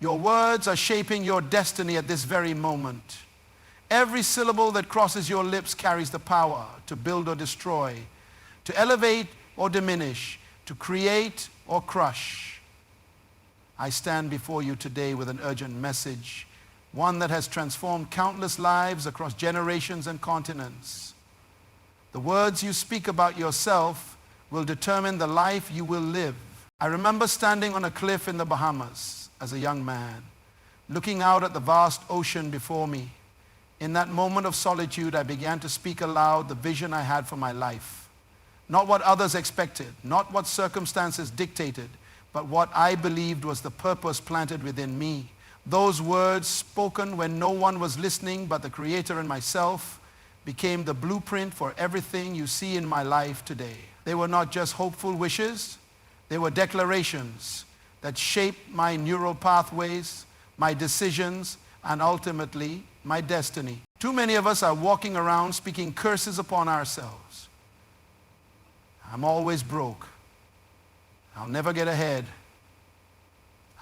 Your words are shaping your destiny at this very moment. Every syllable that crosses your lips carries the power to build or destroy, to elevate or diminish, to create or crush. I stand before you today with an urgent message, one that has transformed countless lives across generations and continents. The words you speak about yourself will determine the life you will live. I remember standing on a cliff in the Bahamas as a young man, looking out at the vast ocean before me. In that moment of solitude, I began to speak aloud the vision I had for my life. Not what others expected, not what circumstances dictated, but what I believed was the purpose planted within me. Those words, spoken when no one was listening but the Creator and myself, became the blueprint for everything you see in my life today. They were not just hopeful wishes, they were declarations that shaped my neural pathways, my decisions, and ultimately my destiny. Too many of us are walking around speaking curses upon ourselves. I'm always broke. I'll never get ahead.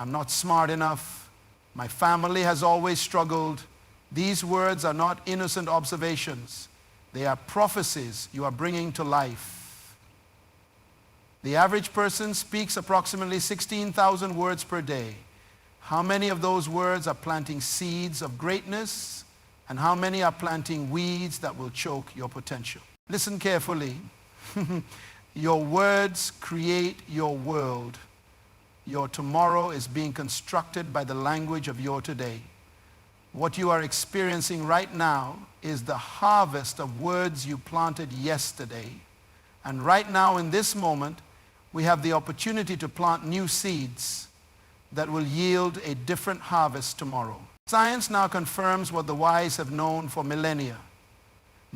I'm not smart enough. My family has always struggled. These words are not innocent observations. They are prophecies you are bringing to life. The average person speaks approximately 16,000 words per day. How many of those words are planting seeds of greatness, and how many are planting weeds that will choke your potential? Listen carefully. Your words create your world. Your tomorrow is being constructed by the language of your today. What you are experiencing right now is the harvest of words you planted yesterday. And right now, in this moment, we have the opportunity to plant new seeds that will yield a different harvest tomorrow. Science now confirms what the wise have known for millennia.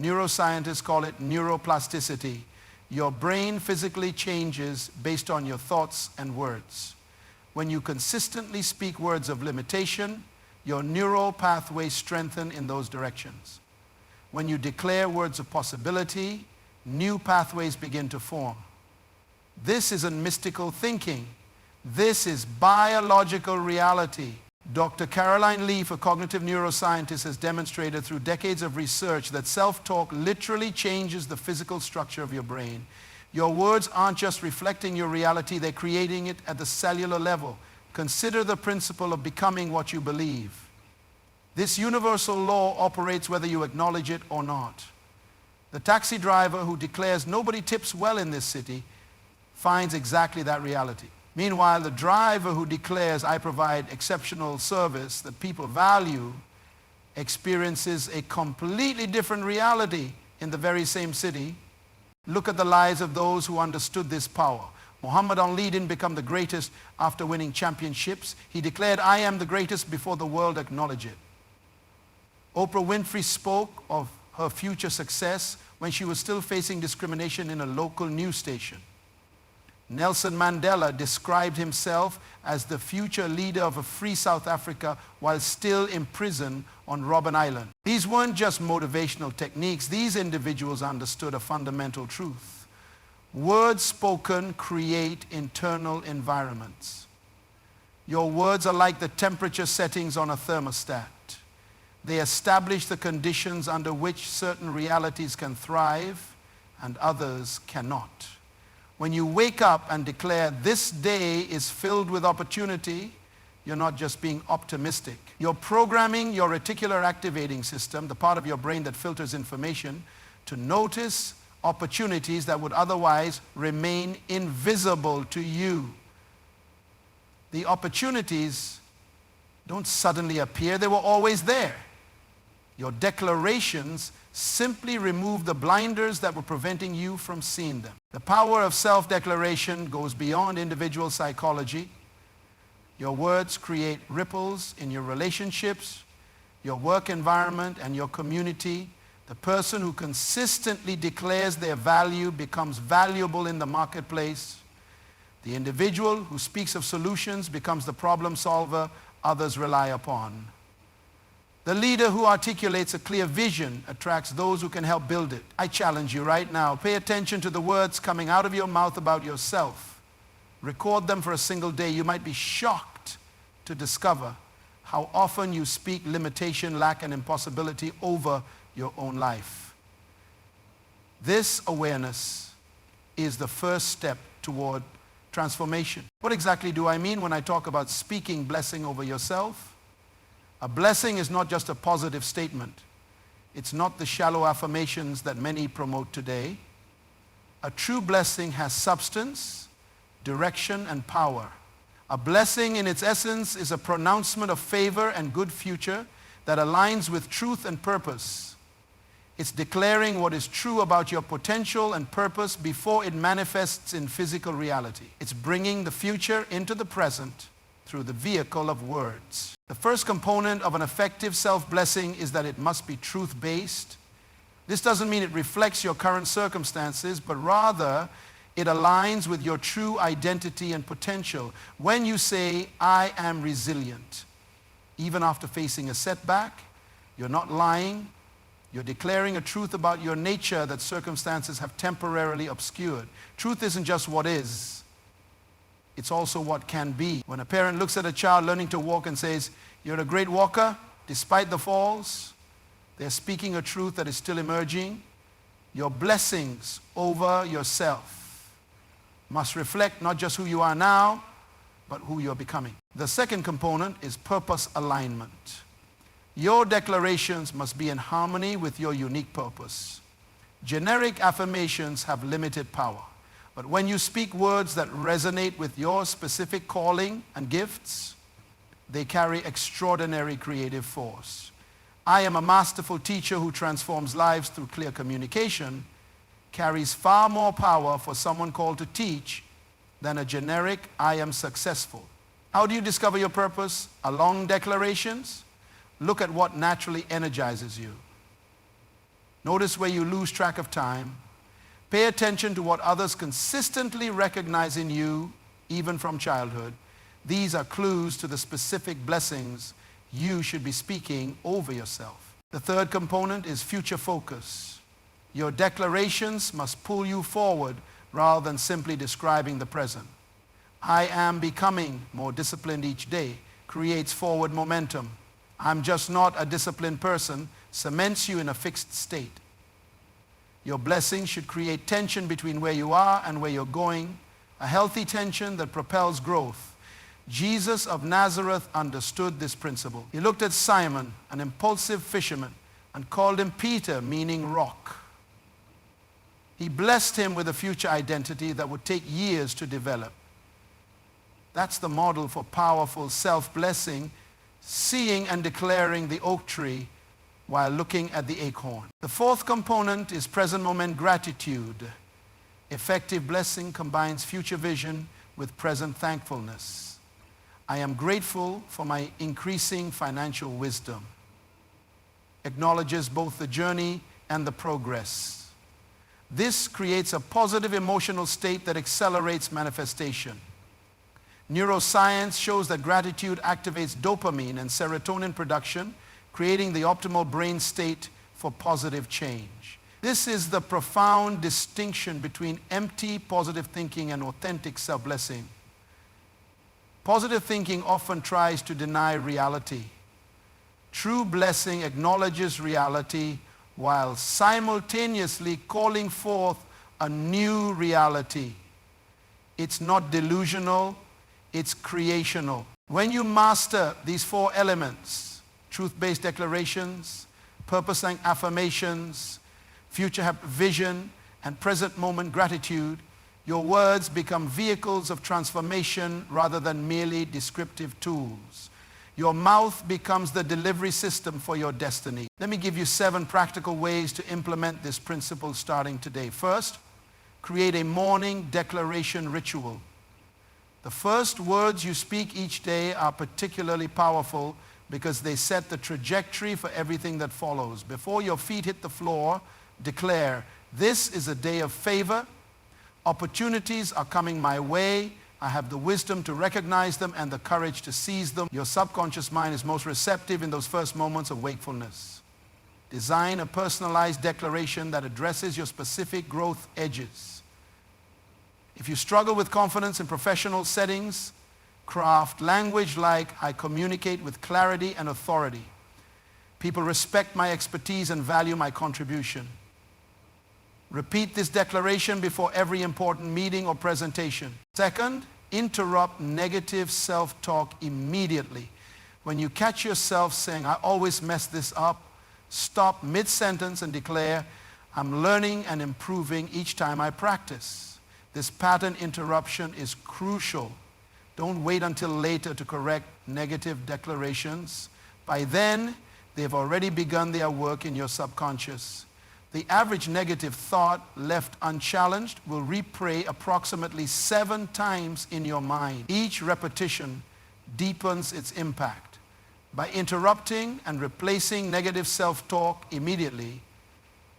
Neuroscientists call it neuroplasticity. Your brain physically changes based on your thoughts and words. When you consistently speak words of limitation, your neural pathways strengthen in those directions. When you declare words of possibility, new pathways begin to form. This isn't mystical thinking. This is biological reality. Dr. Caroline Leaf, a cognitive neuroscientist, has demonstrated through decades of research that self-talk literally changes the physical structure of your brain. Your words aren't just reflecting your reality, they're creating it at the cellular level. Consider the principle of becoming what you believe. This universal law operates whether you acknowledge it or not. The taxi driver who declares nobody tips well in this city finds exactly that reality. Meanwhile, the driver who declares I provide exceptional service that people value experiences a completely different reality in the very same city. Look at the lives of those who understood this power. Muhammad Ali didn't become the greatest after winning championships. He declared, I am the greatest before the world acknowledged it. Oprah Winfrey spoke of her future success when she was still facing discrimination in a local news station. Nelson Mandela described himself as the future leader of a free South Africa while still in prison on Robben Island. These weren't just motivational techniques. These individuals understood a fundamental truth. Words spoken create internal environments. Your words are like the temperature settings on a thermostat. They establish the conditions under which certain realities can thrive and others cannot. When you wake up and declare, this day is filled with opportunity, you're not just being optimistic. You're programming your reticular activating system, the part of your brain that filters information, to notice opportunities that would otherwise remain invisible to you. The opportunities don't suddenly appear, they were always there. Your declarations simply remove the blinders that were preventing you from seeing them. The power of self-declaration goes beyond individual psychology. Your words create ripples in your relationships, your work environment, and your community. The person who consistently declares their value becomes valuable in the marketplace. The individual who speaks of solutions becomes the problem solver others rely upon. The leader who articulates a clear vision attracts those who can help build it. I challenge you right now, pay attention to the words coming out of your mouth about yourself. Record them for a single day. You might be shocked to discover how often you speak limitation, lack, and impossibility over your own life. This awareness is the first step toward transformation. What exactly do I mean when I talk about speaking blessing over yourself? A blessing is not just a positive statement. It's not the shallow affirmations that many promote today. A true blessing has substance, direction, and power. A blessing in its essence is a pronouncement of favor and good future that aligns with truth and purpose. It's declaring what is true about your potential and purpose before it manifests in physical reality. It's bringing the future into the present through the vehicle of words. The first component of an effective self-blessing is that it must be truth-based. This doesn't mean it reflects your current circumstances, but rather it aligns with your true identity and potential. When you say, I am resilient, even after facing a setback, you're not lying. You're declaring a truth about your nature that circumstances have temporarily obscured. Truth isn't just what is. It's also what can be. When a parent looks at a child learning to walk and says, you're a great walker, despite the falls, they're speaking a truth that is still emerging. Your blessings over yourself must reflect not just who you are now, but who you're becoming. The second component is purpose alignment. Your declarations must be in harmony with your unique purpose. Generic affirmations have limited power, but when you speak words that resonate with your specific calling and gifts, they carry extraordinary creative force. I am a masterful teacher who transforms lives through clear communication carries far more power for someone called to teach than a generic I am successful. How do you discover your purpose? Along declarations? Look at what naturally energizes you. Notice where you lose track of time. Pay attention to what others consistently recognize in you, even from childhood. These are clues to the specific blessings you should be speaking over yourself. The third component is future focus. Your declarations must pull you forward rather than simply describing the present. I am becoming more disciplined each day creates forward momentum. I'm just not a disciplined person cements you in a fixed state. Your blessing should create tension between where you are and where you're going, a healthy tension that propels growth. Jesus of Nazareth understood this principle. He looked at Simon, an impulsive fisherman, and called him Peter, meaning rock. He blessed him with a future identity that would take years to develop. That's the model for powerful self-blessing, seeing and declaring the oak tree while looking at the acorn. The fourth component is present moment gratitude. Effective blessing combines future vision with present thankfulness. I am grateful for my increasing financial wisdom. Acknowledges both the journey and the progress. This creates a positive emotional state that accelerates manifestation. Neuroscience shows that gratitude activates dopamine and serotonin production, creating the optimal brain state for positive change. This is the profound distinction between empty positive thinking and authentic self-blessing. Positive thinking often tries to deny reality. True blessing acknowledges reality while simultaneously calling forth a new reality. It's not delusional, it's creational. When you master these four elements, truth-based declarations, purpose-linked affirmations, future vision, and present moment gratitude, your words become vehicles of transformation rather than merely descriptive tools. Your mouth becomes the delivery system for your destiny. Let me give you 7 practical ways to implement this principle starting today. First, create a morning declaration ritual. The first words you speak each day are particularly powerful because they set the trajectory for everything that follows. Before your feet hit the floor, declare, this is a day of favor. Opportunities are coming my way. I have the wisdom to recognize them and the courage to seize them. Your subconscious mind is most receptive in those first moments of wakefulness. Design a personalized declaration that addresses your specific growth edges. If you struggle with confidence in professional settings, Craft language like, I communicate with clarity and authority. People respect my expertise and value my contribution. Repeat this declaration before every important meeting or presentation. Second, interrupt negative self-talk immediately. When you catch yourself saying, I always mess this up, stop mid-sentence and declare, I'm learning and improving each time I practice. This pattern interruption is crucial. Don't wait until later to correct negative declarations. By then, they've already begun their work in your subconscious. The average negative thought left unchallenged will replay approximately 7 times in your mind. Each repetition deepens its impact. By interrupting and replacing negative self-talk immediately,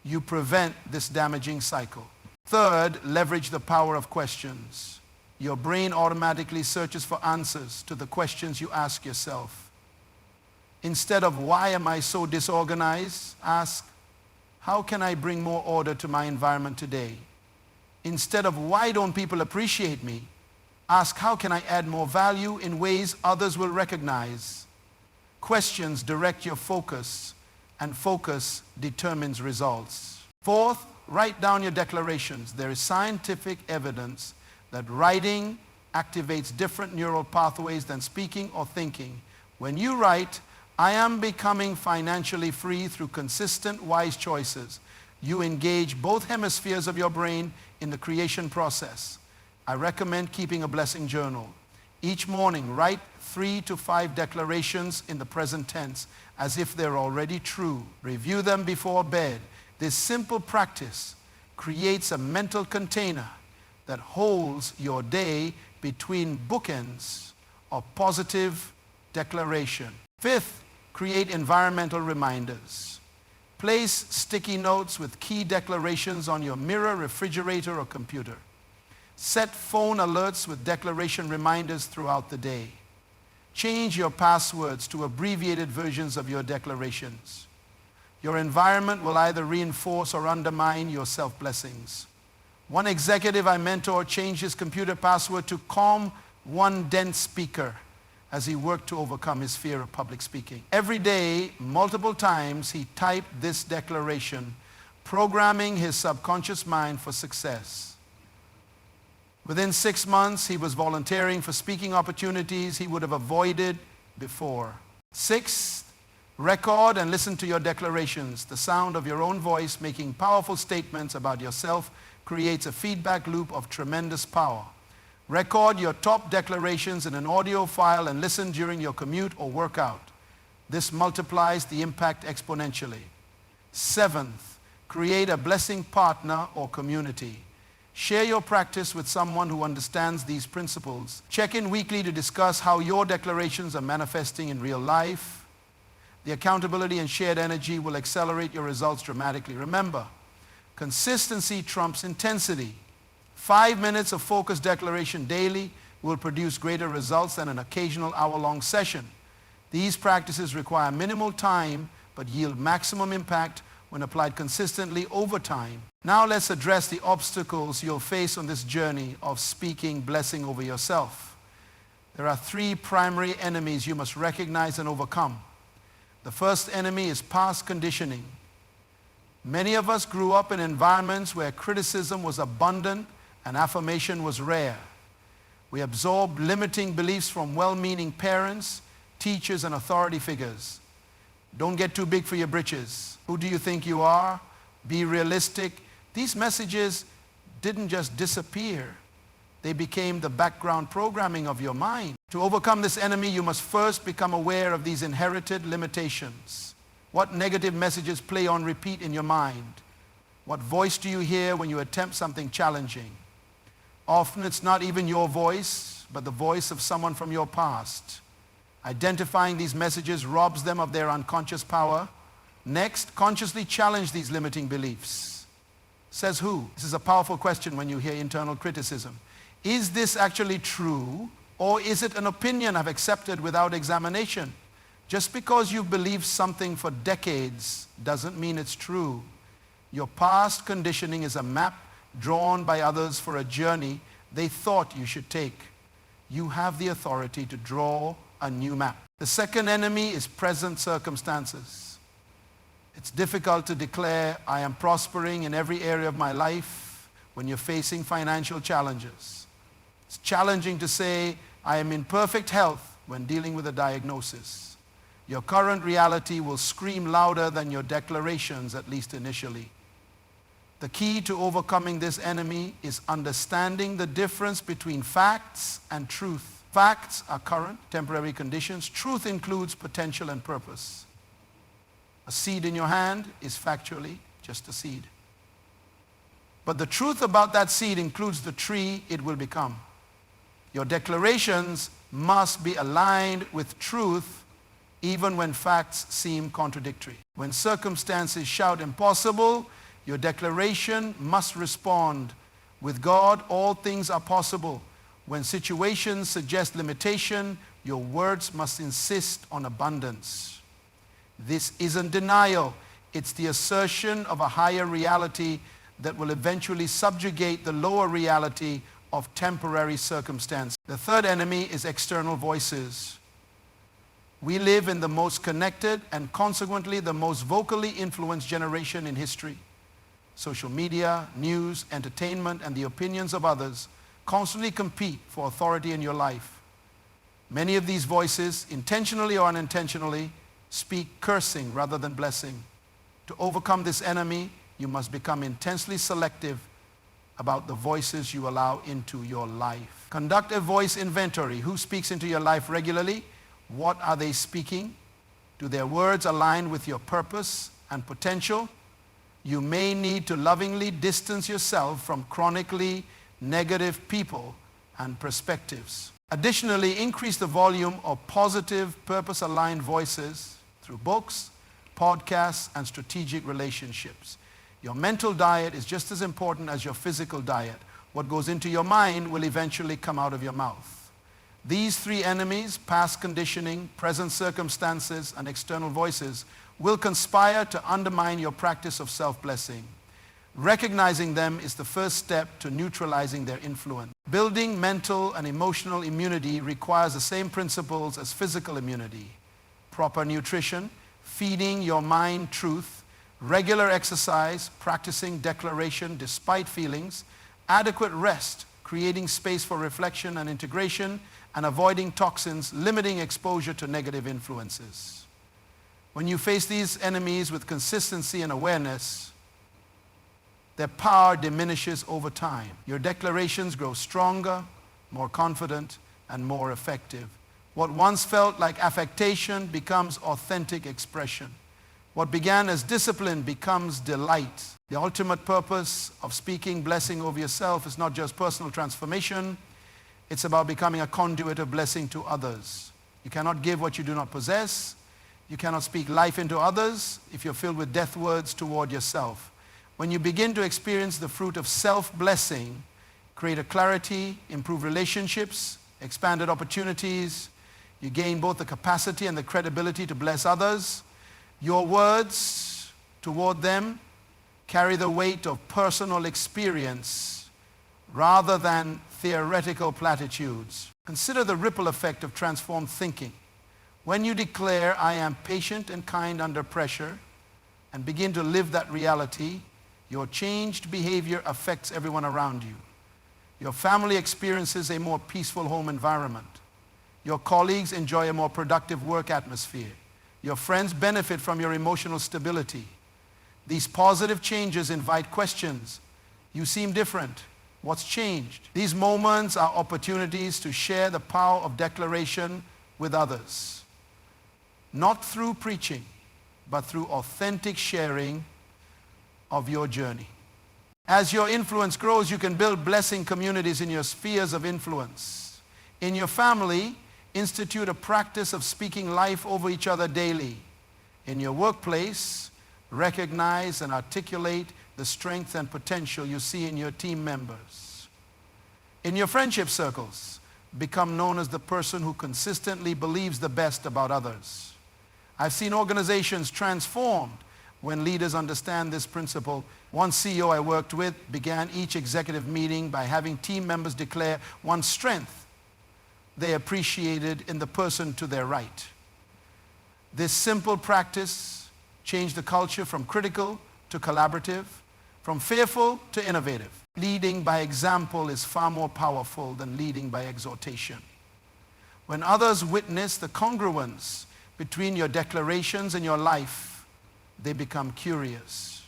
you prevent this damaging cycle. Third, leverage the power of questions. Your brain automatically searches for answers to the questions you ask yourself. Instead of, why am I so disorganized? Ask, how can I bring more order to my environment today? Instead of, why don't people appreciate me? Ask, how can I add more value in ways others will recognize? Questions direct your focus, and focus determines results. Fourth, write down your declarations. There is scientific evidence that writing activates different neural pathways than speaking or thinking. When you write, I am becoming financially free through consistent, wise choices, you engage both hemispheres of your brain in the creation process. I recommend keeping a blessing journal. Each morning, write 3 to 5 declarations in the present tense as if they're already true. Review them before bed. This simple practice creates a mental container that holds your day between bookends of positive declaration. Fifth, create environmental reminders. Place sticky notes with key declarations on your mirror, refrigerator, or computer. Set phone alerts with declaration reminders throughout the day. Change your passwords to abbreviated versions of your declarations. Your environment will either reinforce or undermine your self-blessings. One executive I mentor changed his computer password to calm one dense speaker as he worked to overcome his fear of public speaking. Every day, multiple times, he typed this declaration, programming his subconscious mind for success. Within 6 months, he was volunteering for speaking opportunities he would have avoided before. Sixth, record and listen to your declarations. The sound of your own voice making powerful statements about yourself creates a feedback loop of tremendous power. Record your top declarations in an audio file and listen during your commute or workout. This multiplies the impact exponentially. Seventh, create a blessing partner or community. Share your practice with someone who understands these principles. Check in weekly to discuss how your declarations are manifesting in real life. The accountability and shared energy will accelerate your results dramatically. Remember, consistency trumps intensity. 5 minutes of focused declaration daily will produce greater results than an occasional hour-long session. These practices require minimal time but yield maximum impact when applied consistently over time. Now let's address the obstacles you'll face on this journey of speaking blessing over yourself. There are 3 primary enemies you must recognize and overcome. The first enemy is past conditioning. Many of us grew up in environments where criticism was abundant and affirmation was rare. We absorbed limiting beliefs from well-meaning parents, teachers, and authority figures. Don't get too big for your britches. Who do you think you are? Be realistic. These messages didn't just disappear. They became the background programming of your mind. To overcome this enemy, you must first become aware of these inherited limitations. What negative messages play on repeat in your mind? What voice do you hear when you attempt something challenging? Often it's not even your voice, but the voice of someone from your past. Identifying these messages robs them of their unconscious power. Next, consciously challenge these limiting beliefs. Says who? This is a powerful question when you hear internal criticism. Is this actually true, or is it an opinion I've accepted without examination? Just because you've believed something for decades doesn't mean it's true. Your past conditioning is a map drawn by others for a journey they thought you should take. you have the authority to draw a new map. The second enemy is present circumstances. It's difficult to declare, I am prospering in every area of my life when you're facing financial challenges. It's challenging to say, I am in perfect health when dealing with a diagnosis. Your current reality will scream louder than your declarations, at least initially. The key to overcoming this enemy is understanding the difference between facts and truth. Facts are current, temporary conditions. Truth includes potential and purpose. A seed in your hand is factually just a seed. But the truth about that seed includes the tree it will become. Your declarations must be aligned with truth even when facts seem contradictory. When circumstances shout impossible, your declaration must respond, with God, all things are possible. When situations suggest limitation, your words must insist on abundance. This isn't denial. It's the assertion of a higher reality that will eventually subjugate the lower reality of temporary circumstance. The third enemy is external voices. We live in the most connected and consequently the most vocally influenced generation in history. Social media, news, entertainment, and the opinions of others constantly compete for authority in your life. Many of these voices, intentionally or unintentionally, speak cursing rather than blessing. To overcome this enemy, you must become intensely selective about the voices you allow into your life. Conduct a voice inventory. Who speaks into your life regularly? What are they speaking? Do their words align with your purpose and potential? You may need to lovingly distance yourself from chronically negative people and perspectives. Additionally, increase the volume of positive, purpose-aligned voices through books, podcasts, and strategic relationships. Your mental diet is just as important as your physical diet. What goes into your mind will eventually come out of your mouth. These three enemies, past conditioning, present circumstances, and external voices, will conspire to undermine your practice of self-blessing. Recognizing them is the first step to neutralizing their influence. Building mental and emotional immunity requires the same principles as physical immunity. Proper nutrition, feeding your mind truth, regular exercise, practicing declaration despite feelings, adequate rest, creating space for reflection and integration, and avoiding toxins, limiting exposure to negative influences. When you face these enemies with consistency and awareness, their power diminishes over time. Your declarations grow stronger, more confident, and more effective. What once felt like affectation becomes authentic expression. What began as discipline becomes delight. The ultimate purpose of speaking blessing over yourself is not just personal transformation. It's about becoming a conduit of blessing to others. You cannot give what you do not possess. You cannot speak life into others if you're filled with death words toward yourself. When you begin to experience the fruit of self-blessing, greater clarity, improved relationships, expanded opportunities, you gain both the capacity and the credibility to bless others. Your words toward them carry the weight of personal experience rather than theoretical platitudes. Consider the ripple effect of transformed thinking. When you declare, I am patient and kind under pressure, and begin to live that reality, your changed behavior affects everyone around you. Your family experiences a more peaceful home environment. Your colleagues enjoy a more productive work atmosphere. Your friends benefit from your emotional stability. These positive changes invite questions. You seem different. What's changed? These moments are opportunities to share the power of declaration with others. Not through preaching, but through authentic sharing of your journey. As your influence grows, you can build blessing communities in your spheres of influence. In your family, institute a practice of speaking life over each other daily. In your workplace, recognize and articulate the strength and potential you see in your team members. In your friendship circles, become known as the person who consistently believes the best about others. I've seen organizations transformed when leaders understand this principle. One CEO I worked with began each executive meeting by having team members declare one's strength, they appreciated in the person to their right. This simple practice changed the culture from critical to collaborative, from fearful to innovative. Leading by example is far more powerful than leading by exhortation. When others witness the congruence between your declarations and your life, they become curious.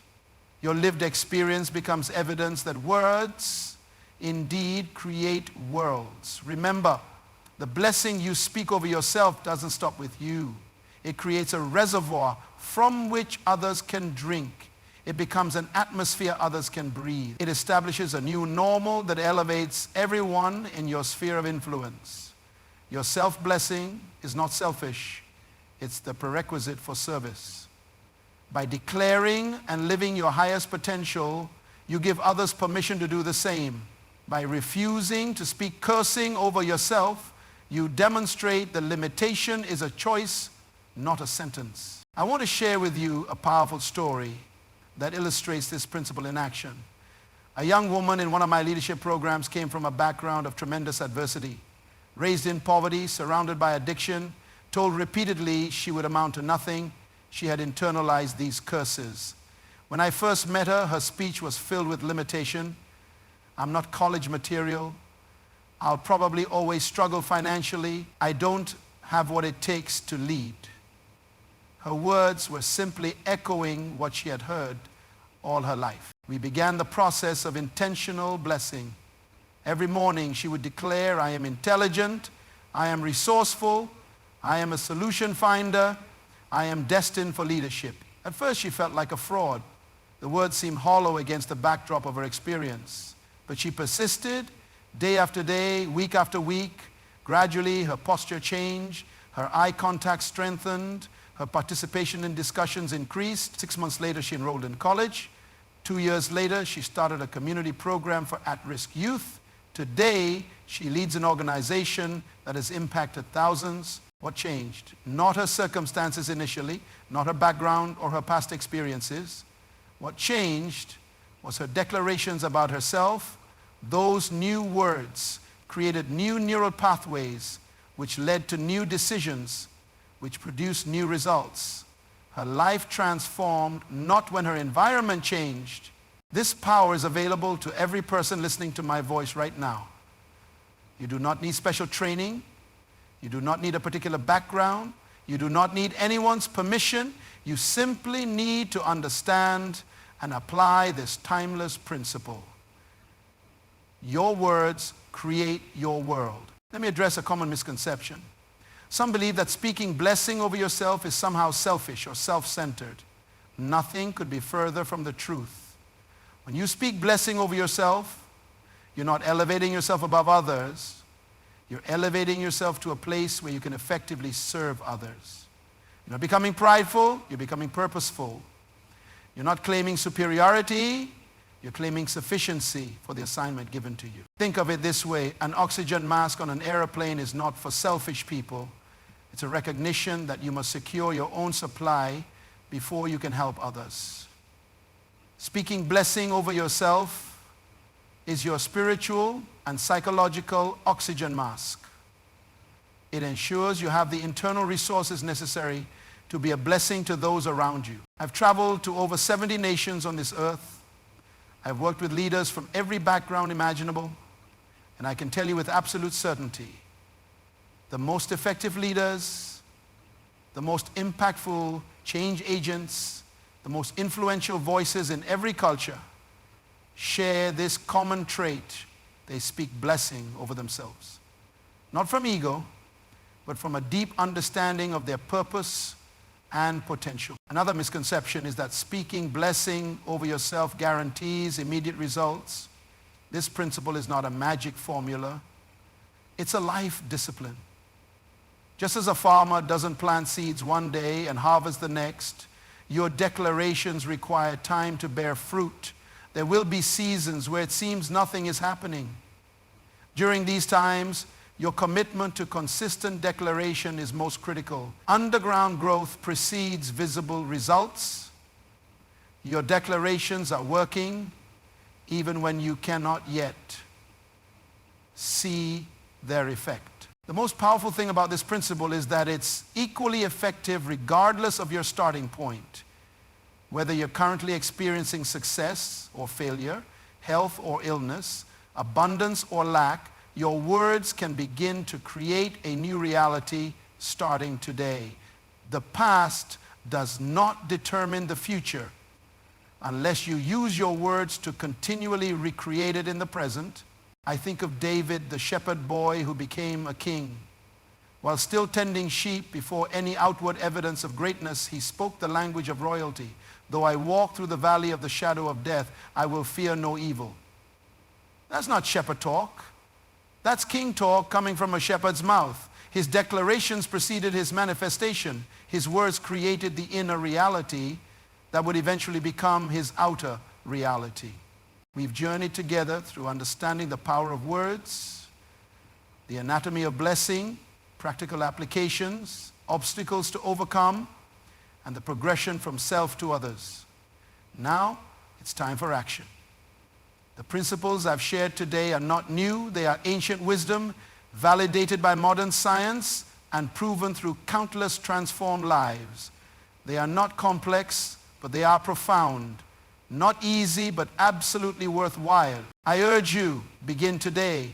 Your lived experience becomes evidence that words indeed create worlds. Remember, the blessing you speak over yourself doesn't stop with you. It creates a reservoir from which others can drink. It becomes an atmosphere others can breathe. It establishes a new normal that elevates everyone in your sphere of influence. Your self-blessing is not selfish. It's the prerequisite for service. By declaring and living your highest potential, you give others permission to do the same. By refusing to speak cursing over yourself, you demonstrate that limitation is a choice, not a sentence. I want to share with you a powerful story that illustrates this principle in action. A young woman in one of my leadership programs came from a background of tremendous adversity. Raised in poverty, surrounded by addiction, told repeatedly she would amount to nothing, she had internalized these curses. When I first met her, her speech was filled with limitation. I'm not college material. I'll probably always struggle financially. I don't have what it takes to lead. Her words were simply echoing what she had heard all her life. We began the process of intentional blessing. Every morning she would declare, I am intelligent, I am resourceful, I am a solution finder, I am destined for leadership. At first she felt like a fraud. The words seemed hollow against the backdrop of her experience. But she persisted, day after day, week after week. Gradually her posture changed, her eye contact strengthened, her participation in discussions increased. 6 months later, she enrolled in college. 2 years later, she started a community program for at-risk youth. Today, she leads an organization that has impacted thousands. What changed? Not her circumstances initially, not her background or her past experiences. What changed was her declarations about herself. Those new words created new neural pathways, which led to new decisions, which produced new results. Her life transformed not when her environment changed. This power is available to every person listening to my voice right now. You do not need special training. You do not need a particular background. You do not need anyone's permission. You simply need to understand and apply this timeless principle. Your words create your world. Let me address a common misconception. Some believe that speaking blessing over yourself is somehow selfish or self-centered. Nothing could be further from the truth. When you speak blessing over yourself, you're not elevating yourself above others. You're elevating yourself to a place where you can effectively serve others. You're not becoming prideful, you're becoming purposeful. You're not claiming superiority, you're claiming sufficiency for the assignment given to you. Think of it this way: an oxygen mask on an airplane is not for selfish people. It's a recognition that you must secure your own supply before you can help others. Speaking blessing over yourself is your spiritual and psychological oxygen mask. It ensures you have the internal resources necessary to be a blessing to those around you. I've traveled to over 70 nations on this earth. I've worked with leaders from every background imaginable, and I can tell you with absolute certainty, the most effective leaders, the most impactful change agents, the most influential voices in every culture share this common trait. They speak blessing over themselves. Not from ego, but from a deep understanding of their purpose and potential. Another misconception is that speaking blessing over yourself guarantees immediate results. This principle is not a magic formula. It's a life discipline. Just as a farmer doesn't plant seeds one day and harvest the next, your declarations require time to bear fruit. There will be seasons where it seems nothing is happening. During these times, your commitment to consistent declaration is most critical. Underground growth precedes visible results. Your declarations are working even when you cannot yet see their effect. The most powerful thing about this principle is that it's equally effective regardless of your starting point. Whether you're currently experiencing success or failure, health or illness, abundance or lack, your words can begin to create a new reality starting today. The past does not determine the future unless you use your words to continually recreate it in the present. I think of David, the shepherd boy who became a king. While still tending sheep, before any outward evidence of greatness, he spoke the language of royalty. Though I walk through the valley of the shadow of death, I will fear no evil. That's not shepherd talk. That's king talk coming from a shepherd's mouth. His declarations preceded his manifestation. His words created the inner reality that would eventually become his outer reality. We've journeyed together through understanding the power of words, the anatomy of blessing, practical applications, obstacles to overcome, and the progression from self to others. Now, it's time for action. The principles I've shared today are not new. They are ancient wisdom, validated by modern science, and proven through countless transformed lives. They are not complex, but they are profound. Not easy, but absolutely worthwhile. I urge you, begin today.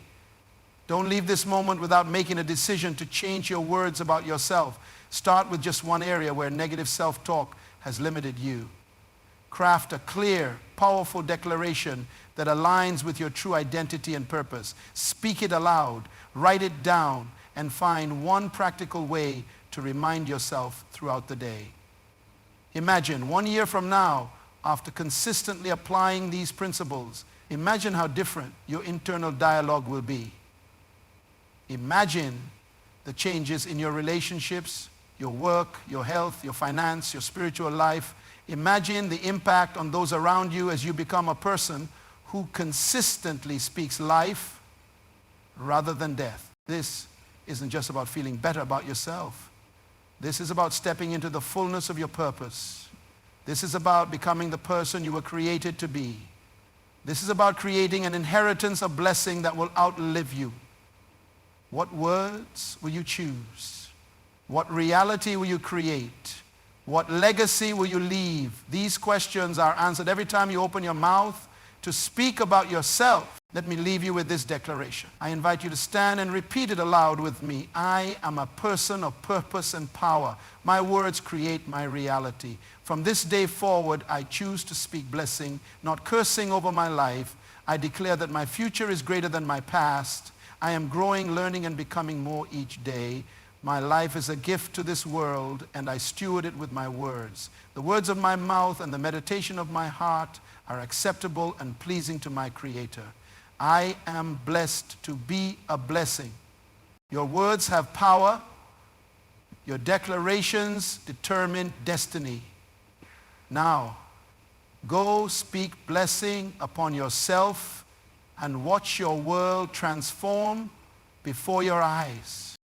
Don't leave this moment without making a decision to change your words about yourself. Start with just one area where negative self-talk has limited you. Craft a clear, powerful declaration that aligns with your true identity and purpose. Speak it aloud, write it down, and find one practical way to remind yourself throughout the day. Imagine 1 year from now, after consistently applying these principles, imagine how different your internal dialogue will be. Imagine the changes in your relationships, your work, your health, your finance, your spiritual life. Imagine the impact on those around you as you become a person who consistently speaks life rather than death. This isn't just about feeling better about yourself. This is about stepping into the fullness of your purpose. This is about becoming the person you were created to be. This is about creating an inheritance of blessing that will outlive you. What words will you choose? What reality will you create? What legacy will you leave? These questions are answered every time you open your mouth to speak about yourself. Let me leave you with this declaration. I invite you to stand and repeat it aloud with me. I am a person of purpose and power. My words create my reality. From this day forward, I choose to speak blessing, not cursing over my life. I declare that my future is greater than my past. I am growing, learning, and becoming more each day. My life is a gift to this world, and I steward it with my words. The words of my mouth and the meditation of my heart are acceptable and pleasing to my Creator. I am blessed to be a blessing. Your words have power. Your declarations determine destiny. Now, go speak blessing upon yourself and watch your world transform before your eyes.